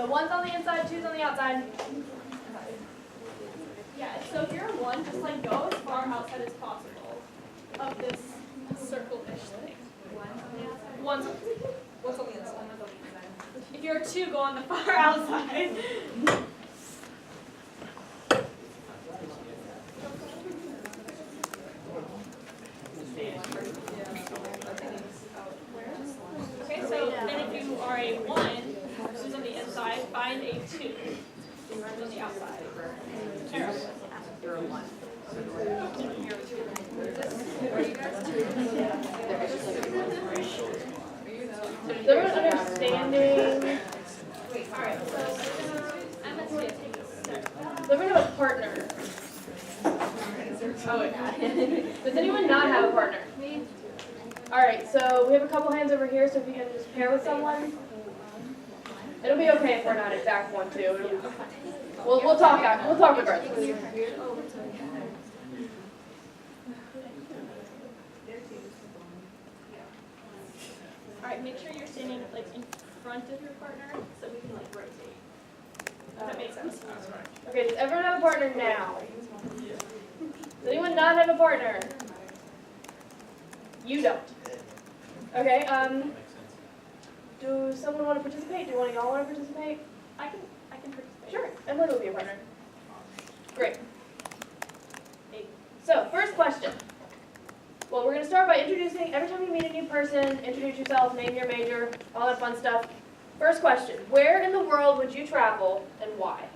one's on the inside, two's on the outside. Yeah, so if you're a 1, just like go as far outside as possible of this circle-ish thing. One's on the outside. What's on the inside? If you're a 2, go on the far outside. Okay, so then if you are a 1, who's on the inside, find a 2 who's on the outside. You're a 1. Is everyone understanding? Alright, so Emma's going to take a step. Does everyone have a partner? Oh, wait. Does anyone not have a partner? Me. Alright, so we have a couple hands over here, so if you can just pair with someone. It'll be okay if we're not exact 1, 2. We'll talk regardless. Alright, make sure you're standing like in front of your partner so we can like rotate. Does that make sense? Okay, does everyone have a partner now? Does anyone not have a partner? You don't. Okay, do someone want to participate? Do one of y'all want to participate? I can participate. Sure, Emily will be a partner. Great. So, first question. Well, we're going to start by introducing, every time you meet a new person, introduce yourself, name your major, all that fun stuff. First question, where in the world would you travel and why?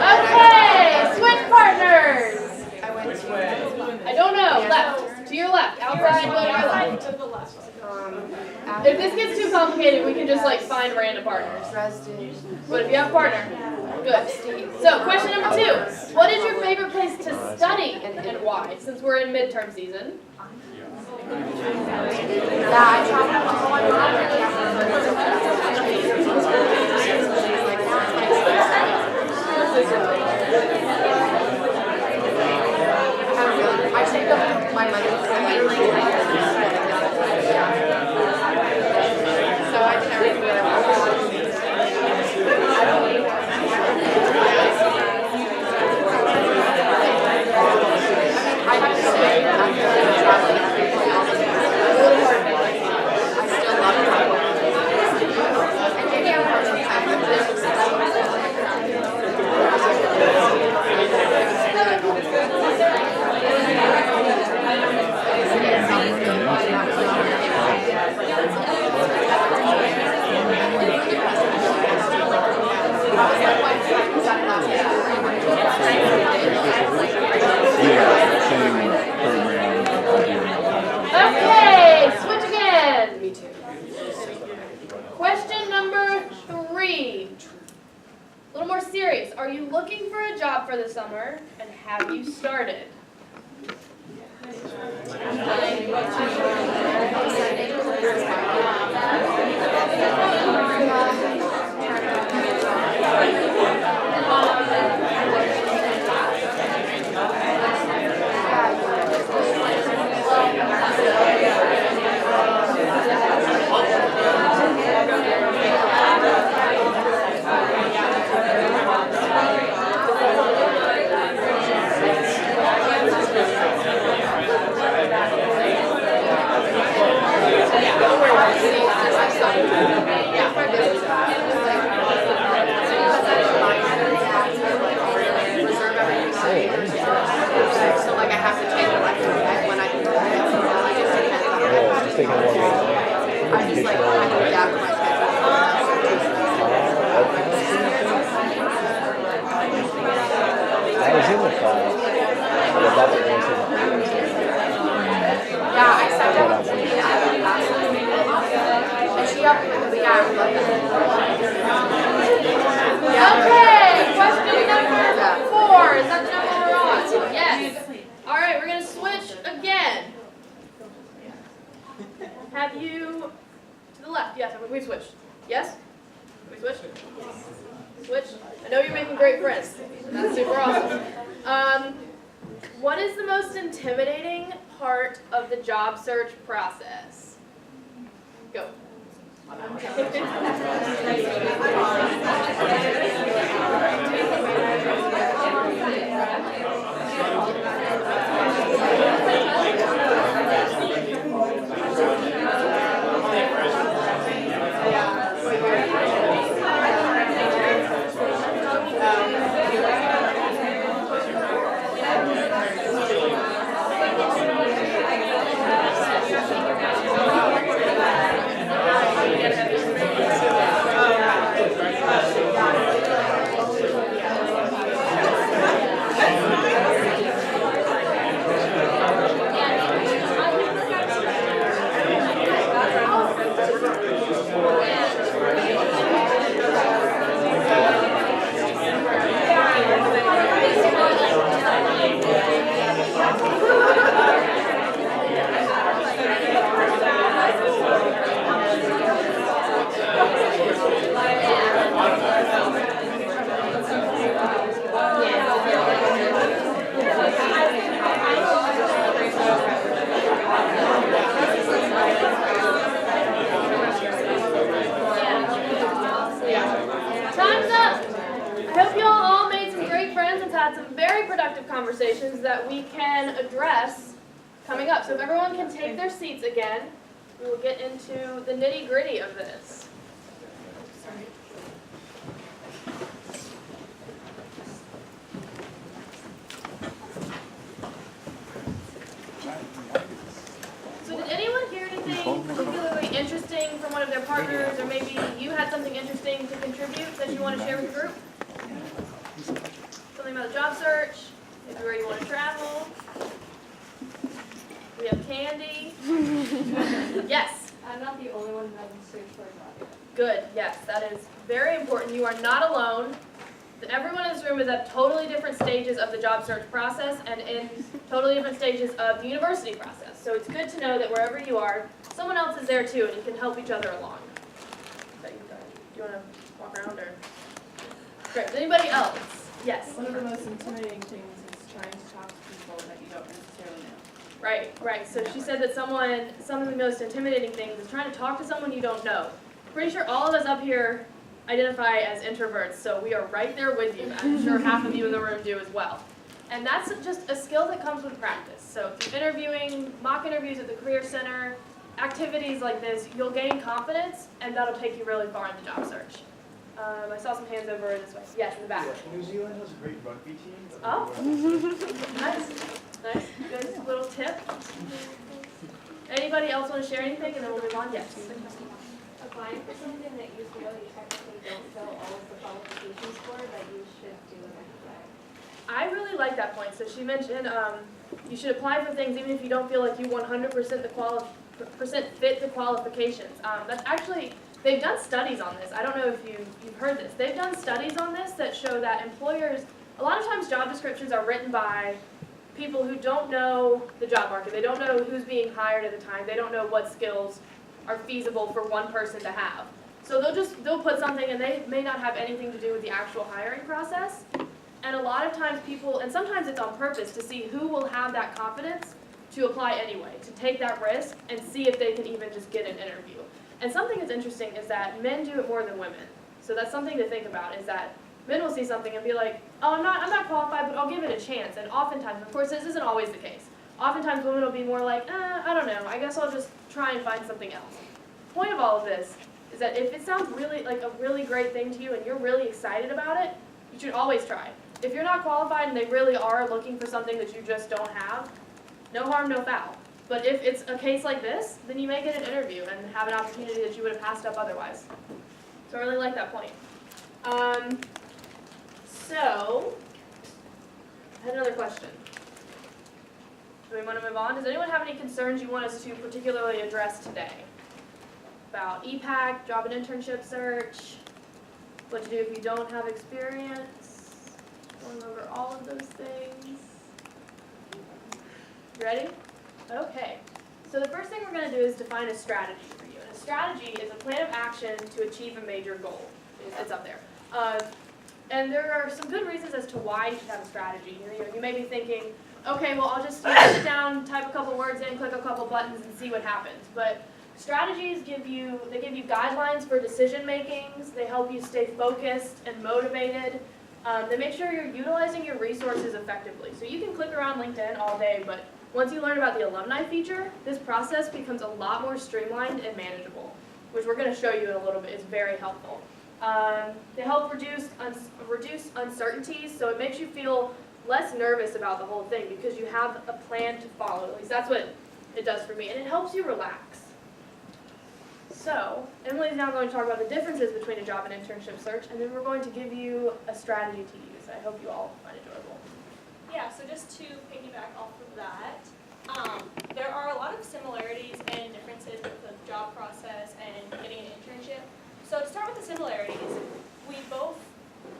Okay, switch partners. I don't know, left, to your left, outside, go to your left. To the left. If this gets too complicated, we can just like find random partners. But if you have a partner, good. So question number 2, what is your favorite place to study and why? Since we're in midterm season. I take up my money so I did everything that I wanted. I have to say, after traveling I still love traveling. And maybe I'm part Okay, switch again. Me too. Question number 3. A little more serious. Are you looking for a job for the summer, and have you started? So like I have to change it like when I do that. Yeah, just taking one day. I just like I can adapt my schedule. I was in the class. I was about to answer the questions. Yeah, I signed up to be at the class. And she helped me with the yeah, I would love that. Okay, question number 4. Is that the number we're on? Yes. All right, we're going to switch again. Have you, to the left, yes, we switched. Yes? We switched? Switch? I know you're making great friends. That's super awesome. What is the most intimidating part of the job search process? Go. Time's up. I hope you all made some great friends and had some very productive conversations that we can address coming up. So if everyone can take their seats again, we will get into the nitty-gritty of this. So did anyone hear anything particularly interesting from one of their partners, or maybe you had something interesting to contribute that you want to share with the group? Something about the job search, maybe where you want to travel. We have candy. Yes. I'm not the only one who hasn't searched for a job yet. Good, yes, that is very important. You are not alone. Everyone in this room is at totally different stages of the job search process and in totally different stages of the university process. So it's good to know that wherever you are, someone else is there too, and you can help each other along. Do you want to walk around or? Great. Anybody else? Yes. One of the most intimidating things is trying to talk to people that you don't necessarily know. Right. So she said that some of the most intimidating things is trying to talk to someone you don't know. Pretty sure all of us up here identify as introverts, so we are right there with you. I'm sure half of you in the room do as well. And that's just a skill that comes with practice. So through interviewing, mock interviews at the Career Center, activities like this, you'll gain confidence, and that'll take you really far in the job search. I saw some hands over this way. Yes, in the back. New Zealand has a great rugby team. Oh, nice. Good little tip. Anybody else want to share anything, and then we'll move on? Yes. Applying for something that you feel you technically don't fill all of the qualifications for, that you should do it anyway. I really like that point. So she mentioned you should apply for things even if you don't feel like you 100% fit the qualifications. That's actually, they've done studies on this. I don't know if you've heard this. They've done studies on this that show that employers, a lot of times job descriptions are written by people who don't know the job market. They don't know who's being hired at the time. They don't know what skills are feasible for one person to have. So they'll put something and they may not have anything to do with the actual hiring process. And a lot of times people, and sometimes it's on purpose, to see who will have that confidence to apply anyway, to take that risk and see if they can even just get an interview. And something that's interesting is that men do it more than women. So that's something to think about, is that men will see something and be like, oh, I'm not qualified, but I'll give it a chance. And oftentimes, of course, this isn't always the case. Oftentimes women will be more like, I don't know, I guess I'll just try and find something else. The point of all of this is that if it sounds really like a really great thing to you and you're really excited about it, you should always try. if you're not qualified and they really are looking for something that you just don't have, no harm, no foul. But if it's a case like this, then you may get an interview and have an opportunity that you would have passed up otherwise. So I really like that point. So, I had another question. Do we want to move on? Does anyone have any concerns you want us to particularly address today? About EPAC, job and internship search, what to do if you don't have experience, going over all of those things. Ready? Okay. So the first thing we're going to do is define a strategy for you. And a strategy is a plan of action to achieve a major goal. It's up there. And there are some good reasons as to why you should have a strategy. You may be thinking, okay, well, I'll just sit down, type a couple words in, click a couple buttons, and see what happens. But strategies give you guidelines for decision makings. They help you stay focused and motivated. They make sure you're utilizing your resources effectively. So you can click around LinkedIn all day, but once you learn about the alumni feature, this process becomes a lot more streamlined and manageable, which we're going to show you in a little bit is very helpful. They help reduce uncertainties, so it makes you feel less nervous about the whole thing because you have a plan to follow. At least that's what it does for me, and it helps you relax. So, Emily's now going to talk about the differences between a job and internship search, and then we're going to give you a strategy to use. I hope you all find it enjoyable. Yeah, so just to piggyback off of that, there are a lot of similarities and differences with the job process and getting an internship. So to start with the similarities, we both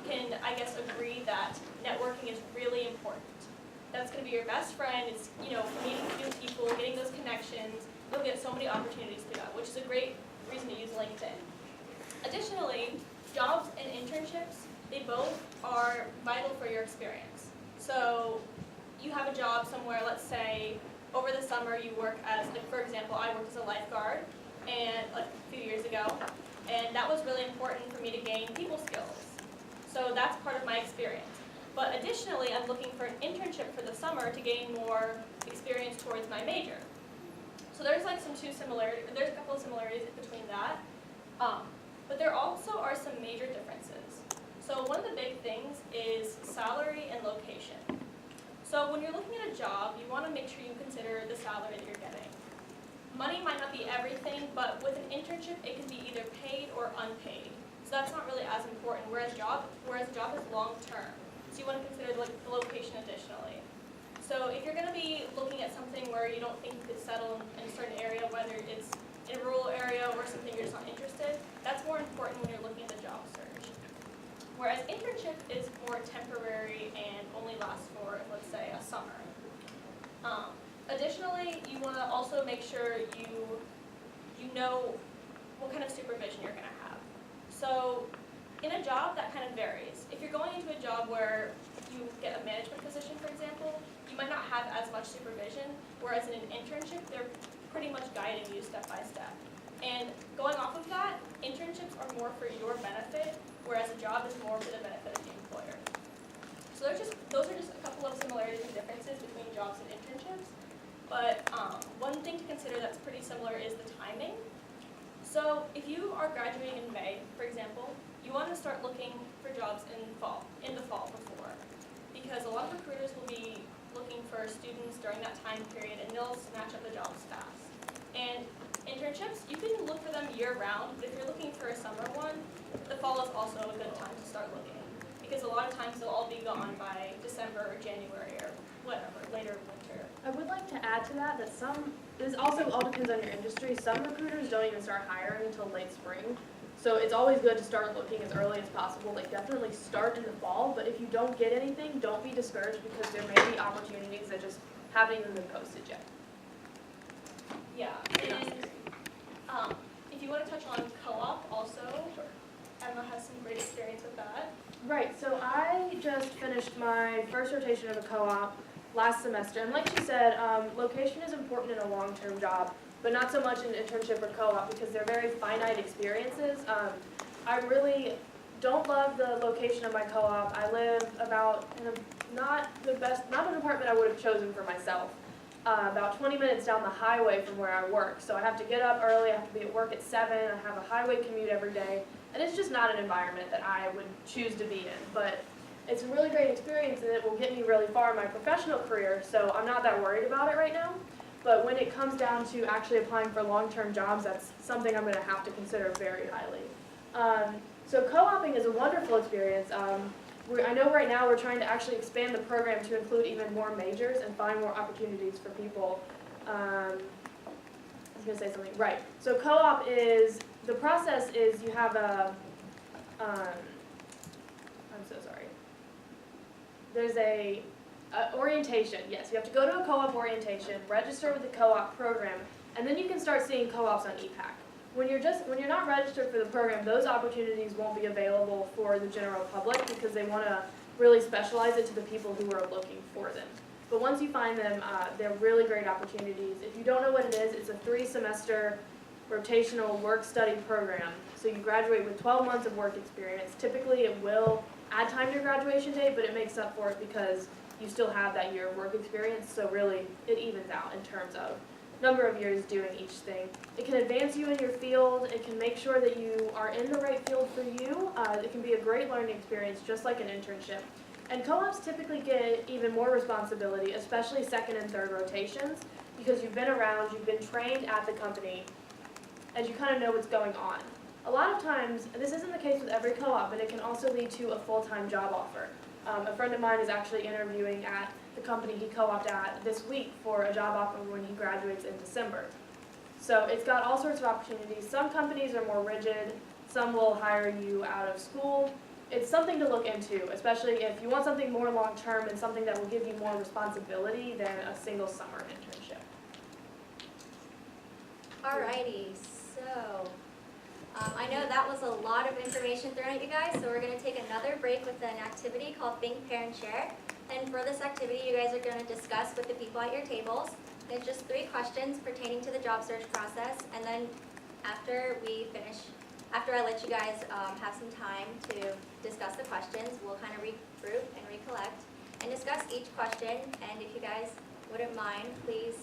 can, I guess, agree that networking is really important. That's going to be your best friend. It's, meeting new people, getting those connections. You'll get so many opportunities through that, which is a great reason to use LinkedIn. Additionally, jobs and internships, they both are vital for your experience. So you have a job somewhere, let's say, over the summer you work as, like, for example, I worked as a lifeguard and like a few years ago, and that was really important for me to gain people skills. So that's part of my experience. But additionally, I'm looking for an internship for the summer to gain more experience towards my major. So there's like there's a couple of similarities between that. But there also are some major differences. So one of the big things is salary and location. So when you're looking at a job, you want to make sure you consider the salary that you're getting. Money might not be everything, but with an internship, it can be either paid or unpaid. So that's not really as important, whereas a job is long-term. So you want to consider the location additionally. So if you're going to be looking at something where you don't think you could settle in a certain area, whether it's in a rural area or something you're just not interested, that's more important when you're looking at the job search. Whereas internship is more temporary and only lasts for, let's say, a summer. Additionally, you want to also make sure you know what kind of supervision you're going to have. So in a job, that kind of varies. If you're going into a job where you get a management position, for example, you might not have as much supervision, whereas in an internship, they're pretty much guiding you step by step. And going off of that, internships are more for your benefit, whereas a job is more for the benefit of the employer. So those are just a couple of similarities and differences between jobs and internships. But one thing to consider that's pretty similar is the timing. So if you are graduating in May, for example, you want to start looking for jobs in the fall before, because a lot of recruiters will be looking for students during that time period, and they'll snatch up the jobs fast. And internships, you can look for them year-round, but if you're looking for a summer one, the fall is also a good time to start looking, because a lot of times they'll all be gone by December or January or whatever, later winter. I would like to add to that this also all depends on your industry. Some recruiters don't even start hiring until late spring. So it's always good to start looking as early as possible. Like, definitely start in the fall, but if you don't get anything, don't be discouraged because there may be opportunities that just haven't even been posted yet. Yeah, and if you want to touch on co-op also, Emma has some great experience with that. Right, so I just finished my first rotation of a co-op last semester, and like she said, location is important in a long-term job, but not so much in an internship or co-op because they're very finite experiences. I really don't love the location of my co-op. I live about in not an apartment I would have chosen for myself. About 20 minutes down the highway from where I work. So I have to get up early, I have to be at work at 7, I have a highway commute every day, and it's just not an environment that I would choose to be in. But it's a really great experience and it will get me really far in my professional career, so I'm not that worried about it right now. But when it comes down to actually applying for long-term jobs, that's something I'm going to have to consider very highly. So co-oping is a wonderful experience. I know right now we're trying to actually expand the program to include even more majors and find more opportunities for people. I was going to say something. Right. So co-op is, the process is you have a, I'm so sorry. There's a orientation, yes. You have to go to a co-op orientation, register with the co-op program, and then you can start seeing co-ops on EPAC. When you're not registered for the program, those opportunities won't be available for the general public because they want to really specialize it to the people who are looking for them. But once you find them, they're really great opportunities. If you don't know what it is, it's a 3-semester rotational work-study program. So you graduate with 12 months of work experience. Typically, it will add time to your graduation date, but it makes up for it because you still have that year of work experience. So really, it evens out in terms of number of years doing each thing. It can advance you in your field. It can make sure that you are in the right field for you. It can be a great learning experience, just like an internship. And co-ops typically get even more responsibility, especially second and third rotations, because you've been around, you've been trained at the company, and you kind of know what's going on. A lot of times, this isn't the case with every co-op, but it can also lead to a full-time job offer. A friend of mine is actually interviewing at the company he co-opted at this week for a job offer when he graduates in December. So it's got all sorts of opportunities. Some companies are more rigid. Some will hire you out of school. It's something to look into, especially if you want something more long-term and something that will give you more responsibility than a single summer internship. Alrighty, so I know that was a lot of information thrown at you guys, so we're going to take another break with an activity called Think, Pair, and Share. And for this activity, you guys are going to discuss with the people at your tables. It's just 3 questions pertaining to the job search process, and then after I let you guys have some time to discuss the questions, we'll kind of regroup and recollect and discuss each question. And if you guys wouldn't mind, please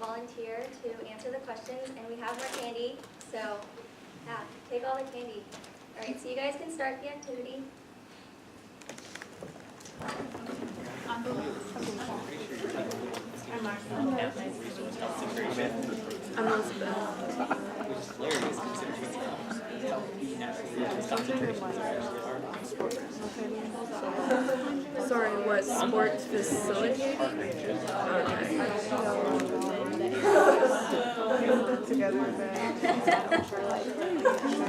volunteer to answer the questions. And we have more candy, so yeah, take all the candy. All right, so you guys can start the activity. Sorry, what sports facilitating?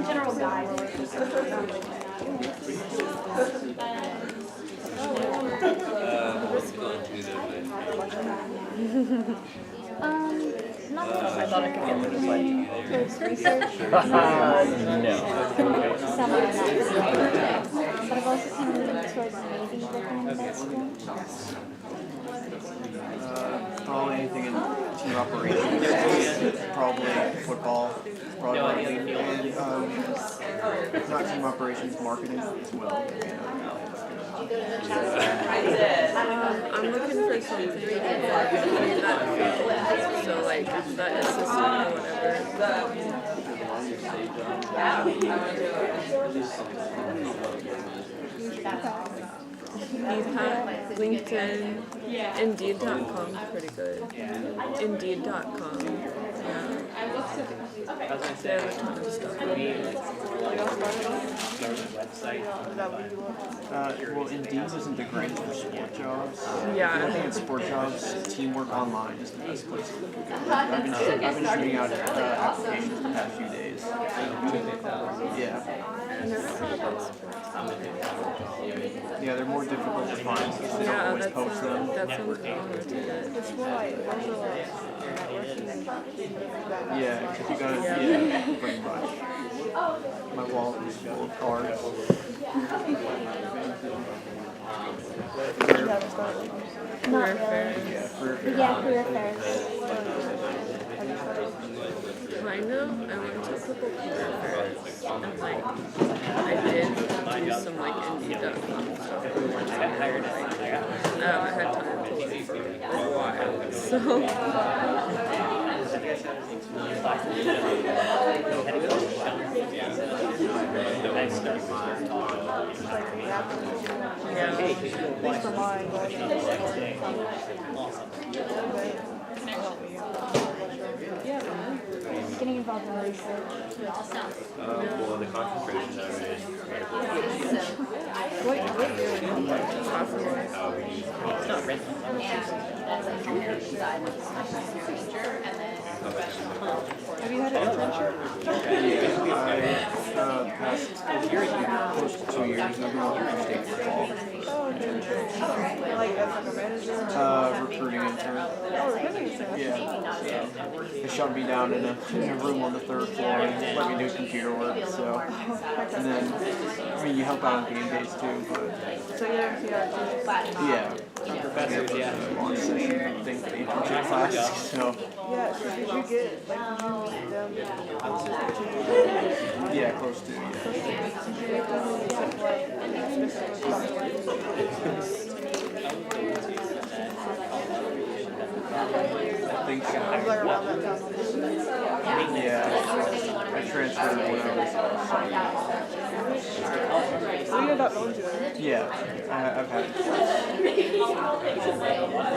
General guide. I thought I could get rid of like Research. no. Some of that. But I've also seen leaning towards Navy looking in med school. Probably anything in team operations, probably football, probably, and not team operations, marketing as well. I'm looking for something in that field, so like that assistant or whatever. LinkedIn, Indeed.com is pretty good. Indeed.com, yeah. They have a ton of stuff. Well, Indeed isn't the great for sport jobs. Yeah. I think it's sport jobs. Teamwork online is the best place to look at it. I've been shooting out applications the past few days. Yeah. I never thought about sports. Yeah, they're more difficult to find because they don't Yeah, always that post them. sounds harder to get. It's more like networking and Yeah, because you gotta, pretty much. My wallet is full of cards. Not Yeah, career Yeah, career fairs. Kind of. I went to a couple career fairs and like I did do some like Indeed.com stuff. I haven't had time to look for a while, so For mine, yeah, getting involved in research. Well, the concentrations are What year? Sophomore. it's not written. Have you had an internship? Past close to 2 years, I've been working for State Football. Oh, okay. Like as like a manager? Recruiting intern. Oh, really? Yeah. They shoved me down in a room on the 3rd floor and let me do computer work. So, and then I mean you help out on game days too, but So you're MCR too? yeah. Professors, yeah. Long session thing for the internship class. So Yeah, so did you get, like, did you meet them closer to you? yeah, close to yeah. Did you make them like specific I think so. like around that time? Yeah. I transferred when I was So you ended up going to them? yeah. I've had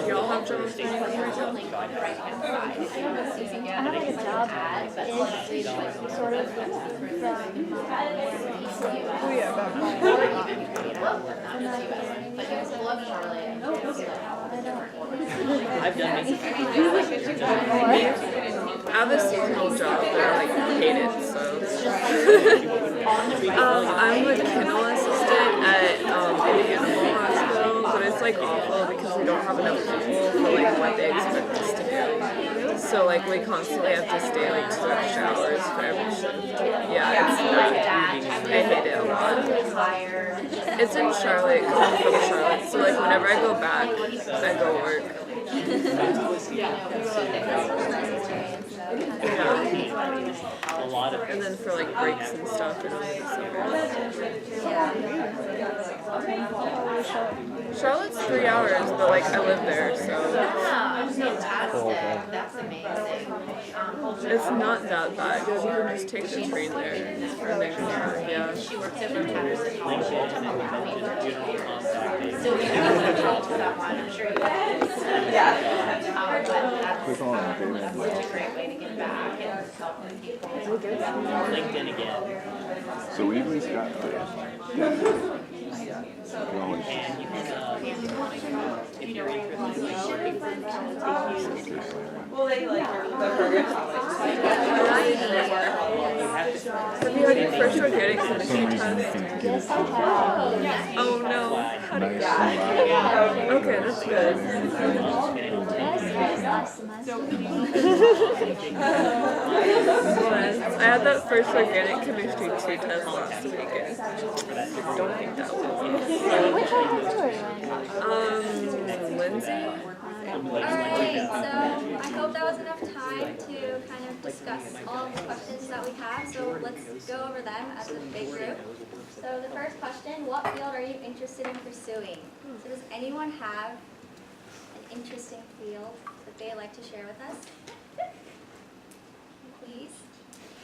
Y'all have jobs in right now? I have like a job is sort of from Oh yeah, back home. I've done it. I have a seasonal job that I like hate it, so. I'm a kennel assistant at Indiana Hospital, but it's like awful because we don't have enough people for like what they expect us to do. So like we constantly have to stay like 2 extra hours for every shift. Yeah, it's not. I hate it a lot. It's in Charlotte because I'm from Charlotte, so like whenever I go back, I go work. A lot of And then for like breaks and stuff in the summer. Charlotte's 3 hours, but like I live there, so it's not that bad. You can just take the train there or make a drive. Yeah. Click on it, baby. LinkedIn again. So we at least got this. And you can, if you're interested, Have you had your first organic chemistry test? Oh no. How did you? Okay, that's good. I had that first organic chemistry 2 test last week and I don't think that was Lindsay? Alright, so I hope that was enough time to kind of discuss all of the questions that we have. So let's go over them as a big group. So the first question, what field are you interested in pursuing? So does anyone have an interesting field that they'd like to share with us? Please?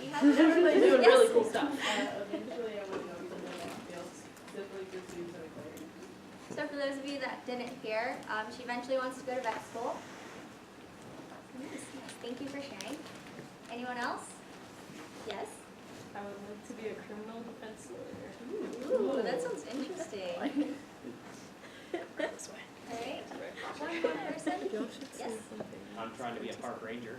You have Everybody's doing Yes. really cool stuff. So for those of you that didn't hear, she eventually wants to go to vet school. Nice. Thank you for sharing. Anyone else? Yes? I would like to be a criminal defense lawyer. Ooh, that sounds interesting. Alright, one more person? Y'all should say Yes. something. I'm trying to be a park ranger.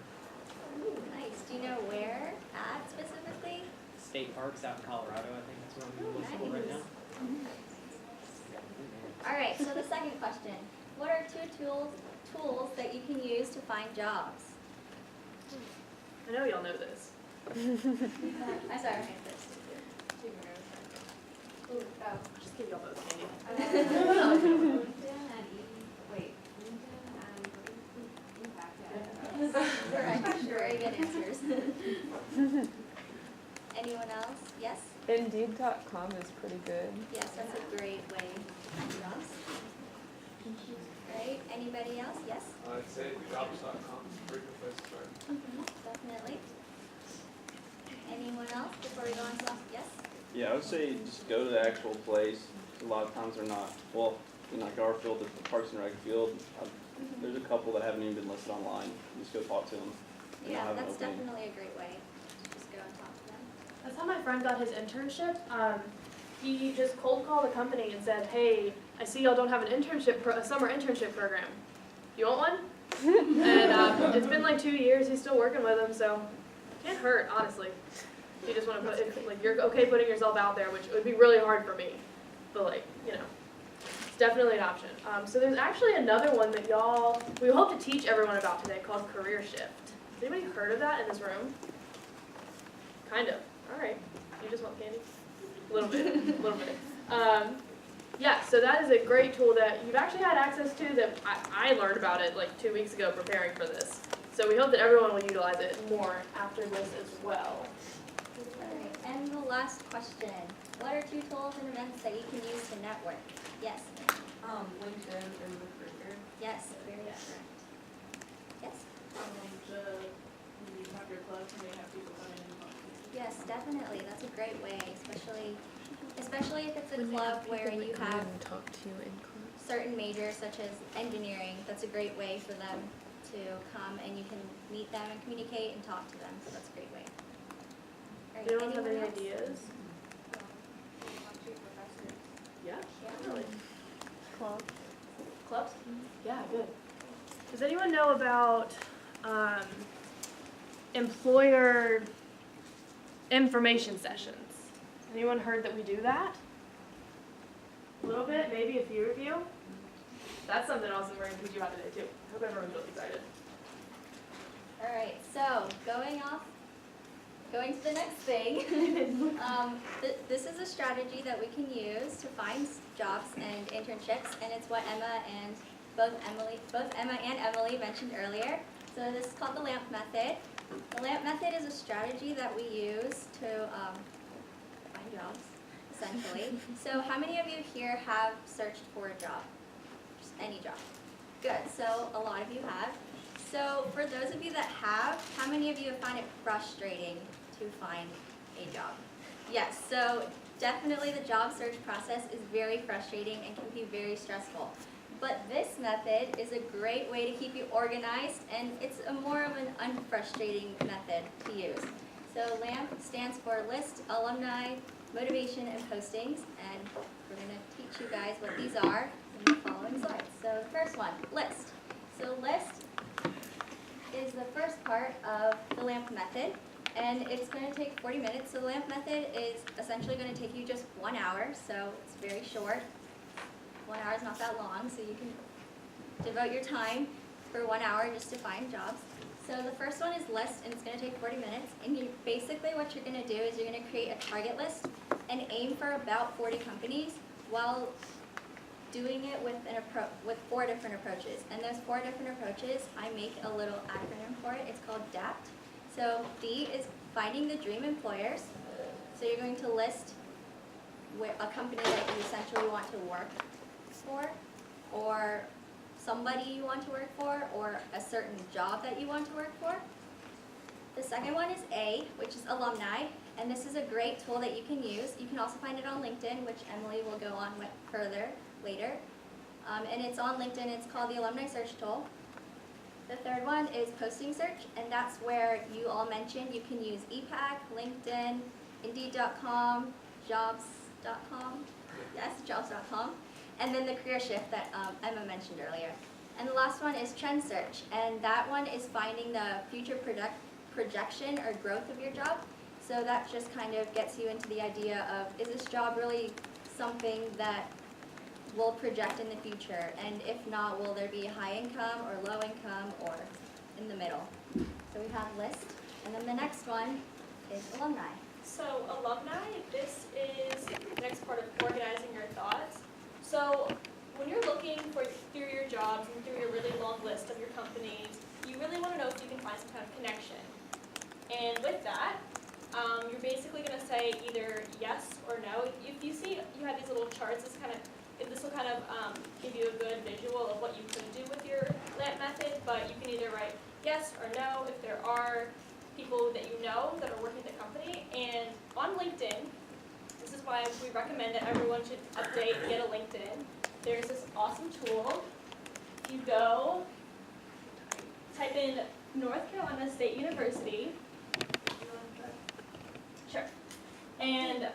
Ooh, nice. Do you know where at specifically? State parks out in Colorado, I think that's where I'm looking for right now. Alright, so the second question. What are 2 tools that you can use to find jobs? I know y'all know this. I saw your hand first. Ooh, oh. Just give y'all both candy. Very good answers. Anyone else? Yes? Indeed.com is pretty good. Yes, that's a great way to find jobs. Right, anybody else? Yes? I'd say jobs.com is a pretty good place to start. definitely. Anyone else before we go on to last? Yes? Yeah, I would say just go to the actual place. A lot of times they're not, well, in like our field, the Parks and Rec field, there's a couple that haven't even been listed online. Just go talk to them. They don't Yeah, have an that's opening. definitely a great way to just go and talk to them. That's how my friend got his internship. He just cold called the company and said, "Hey, I see y'all don't have an a summer internship program. You want one?" And it's been like 2 years. He's still working with them, so it can't hurt, honestly. If you just want to put, if, like, you're okay putting yourself out there, which would be really hard for me, but like, you know, it's definitely an option. So there's actually another one that we hope to teach everyone about today called Career Shift. Has anybody heard of that in this room? Kind of. All right. You just want candy? A little bit. A little bit. Yeah, so that is a great tool that you've actually had access to that I learned about it like 2 weeks ago preparing for this. So we hope that everyone will utilize it more after this as well. Alright, and the last question. What are 2 tools and events that you can use to network? Yes? LinkedIn and Recruiter. Yes, very correct. Yes? You have your club and they have people come in and talk to you. Yes, definitely. That's a great way, especially if it's a club where you have talk to you in class. certain majors such as engineering. That's a great way for them to come and you can meet them and communicate and talk to them. So that's a great way. Alright, Do anyone have any else? ideas? Yeah, definitely. Clubs? Yeah, good. Does anyone know about employer information sessions? Anyone heard that we do that? A little bit, maybe a few of you. That's something else that we're going to teach you about today too. I hope everyone's really excited. Alright, so going to the next thing. This is a strategy that we can use to find jobs and internships, and it's what both Emma and Emily mentioned earlier. So this is called the LAMP method. The LAMP method is a strategy that we use to find jobs, essentially. So how many of you here have searched for a job? Just any job. Good, so a lot of you have. So for those of you that have, how many of you find it frustrating to find a job? Yes, so definitely the job search process is very frustrating and can be very stressful. But this method is a great way to keep you organized, and it's more of an unfrustrating method to use. So LAMP stands for List, Alumni, Motivation, and Postings, and we're going to teach you guys what these are in the following slides. So the first one, List. So List is the first part of the LAMP method, and it's going to take 40 minutes. So the LAMP method is essentially going to take you just 1 hour, so it's very short. 1 hour is not that long, so you can devote your time for 1 hour just to find jobs. So the first one is List, and it's going to take 40 minutes. And basically what you're going to do is you're going to create a target list and aim for about 40 companies while doing it with 4 different approaches. And those 4 different approaches, I make a little acronym for it. It's called DAPT. So D is finding the dream employers. So you're going to list a company that you essentially want to work for, or somebody you want to work for, or a certain job that you want to work for. The second one is A, which is alumni, and this is a great tool that you can use. You can also find it on LinkedIn, which Emily will go on with further later. And it's on LinkedIn. It's called the Alumni Search Tool. The third one is Posting Search, and that's where you all mentioned you can use ePAC, LinkedIn, Indeed.com, Jobs.com, yes, Jobs.com, and then the Career Shift that Emma mentioned earlier. And the last one is Trend Search, and that one is finding the future projection or growth of your job. So that just kind of gets you into the idea of, is this job really something that will project in the future? And if not, will there be high income or low income or in the middle? So we have List, and then the next one is Alumni. So alumni, this is the next part of organizing your thoughts. So when you're looking through your jobs and through your really long list of your companies, you really want to know if you can find some kind of connection. And with that, you're basically going to say either yes or no. If you see you have these little charts, this will kind of give you a good visual of what you could do with your LAMP method, but you can either write yes or no. If there are people that you know that are working at the company. And on LinkedIn, this is why we recommend that everyone should update and get a LinkedIn. There's this awesome tool. If you go, type in North Carolina State University. Sure. And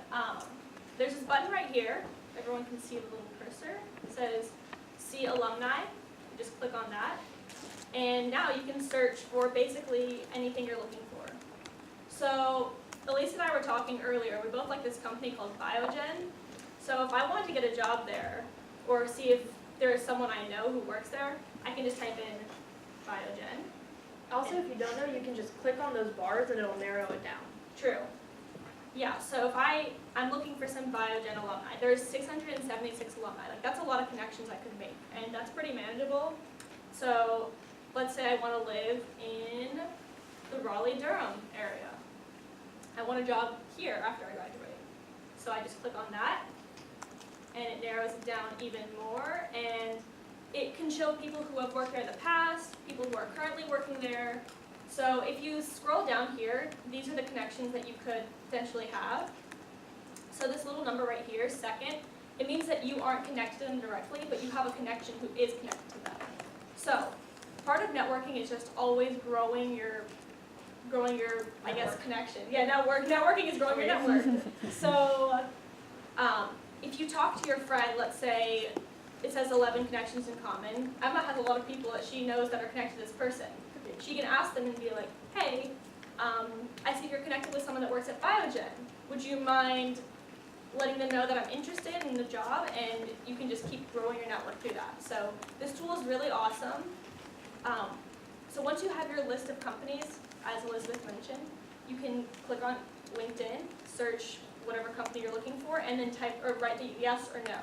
there's this button right here. Everyone can see the little cursor. It says See Alumni. You just click on that. And now you can search for basically anything you're looking for. So Elise and I were talking earlier. We both like this company called Biogen. So if I wanted to get a job there, or see if there's someone I know who works there, I can just type in Biogen. Also, if you don't know, you can just click on those bars and it'll narrow it down. True. Yeah, so if I'm looking for some Biogen alumni, there's 676 alumni. Like, that's a lot of connections I could make, and that's pretty manageable. So let's say I want to live in the Raleigh-Durham area. I want a job here after I graduate. So I just click on that, and it narrows it down even more, and it can show people who have worked there in the past, people who are currently working there. So if you scroll down here, these are the connections that you could potentially have. So this little number right here, second, it means that you aren't connected to them directly, but you have a connection who is connected to them. So part of networking is just always growing your, I guess, connection. Yeah, networking is growing your network. So if you talk to your friend, let's say it says 11 connections in common, Emma has a lot of people that she knows that are connected to this person. She can ask them and be like, hey, I see you're connected with someone that works at Biogen. Would you mind letting them know that I'm interested in the job? And you can just keep growing your network through that. So this tool is really awesome. So once you have your list of companies, as Elizabeth mentioned, you can click on LinkedIn, search whatever company you're looking for, and then type or write the yes or no.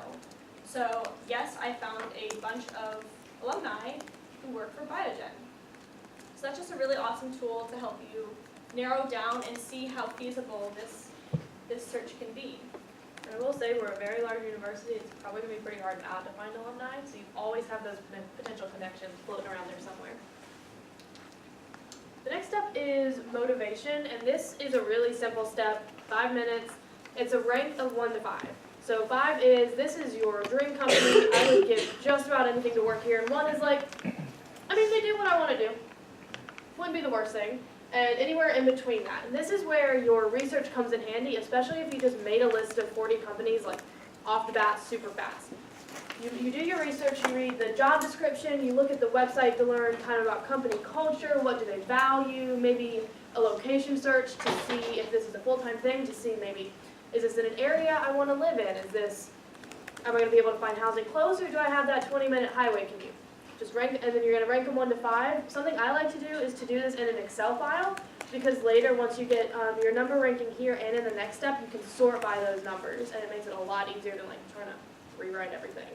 So yes, I found a bunch of alumni who work for Biogen. So that's just a really awesome tool to help you narrow down and see how feasible this search can be. And I will say we're a very large university. It's probably going to be pretty hard not to find alumni, so you always have those potential connections floating around there somewhere. The next step is motivation, and this is a really simple step, 5 minutes. It's a rank of 1 to 5. So 5 is, this is your dream company. I would give just about anything to work here. And 1 is like, I mean, they do what I want to do. Wouldn't be the worst thing. And anywhere in between that. And this is where your research comes in handy, especially if you just made a list of 40 companies like off the bat super fast. You do your research, you read the job description, you look at the website to learn kind of about company culture, what do they value, maybe a location search to see if this is a full-time thing, to see maybe, is this in an area I want to live in? Am I going to be able to find housing close, or do I have that 20-minute highway commute? Just rank, and then you're going to rank them 1 to 5. Something I like to do is to do this in an Excel file, because later, once you get your number ranking here and in the next step, you can sort by those numbers, and it makes it a lot easier than like trying to rewrite everything.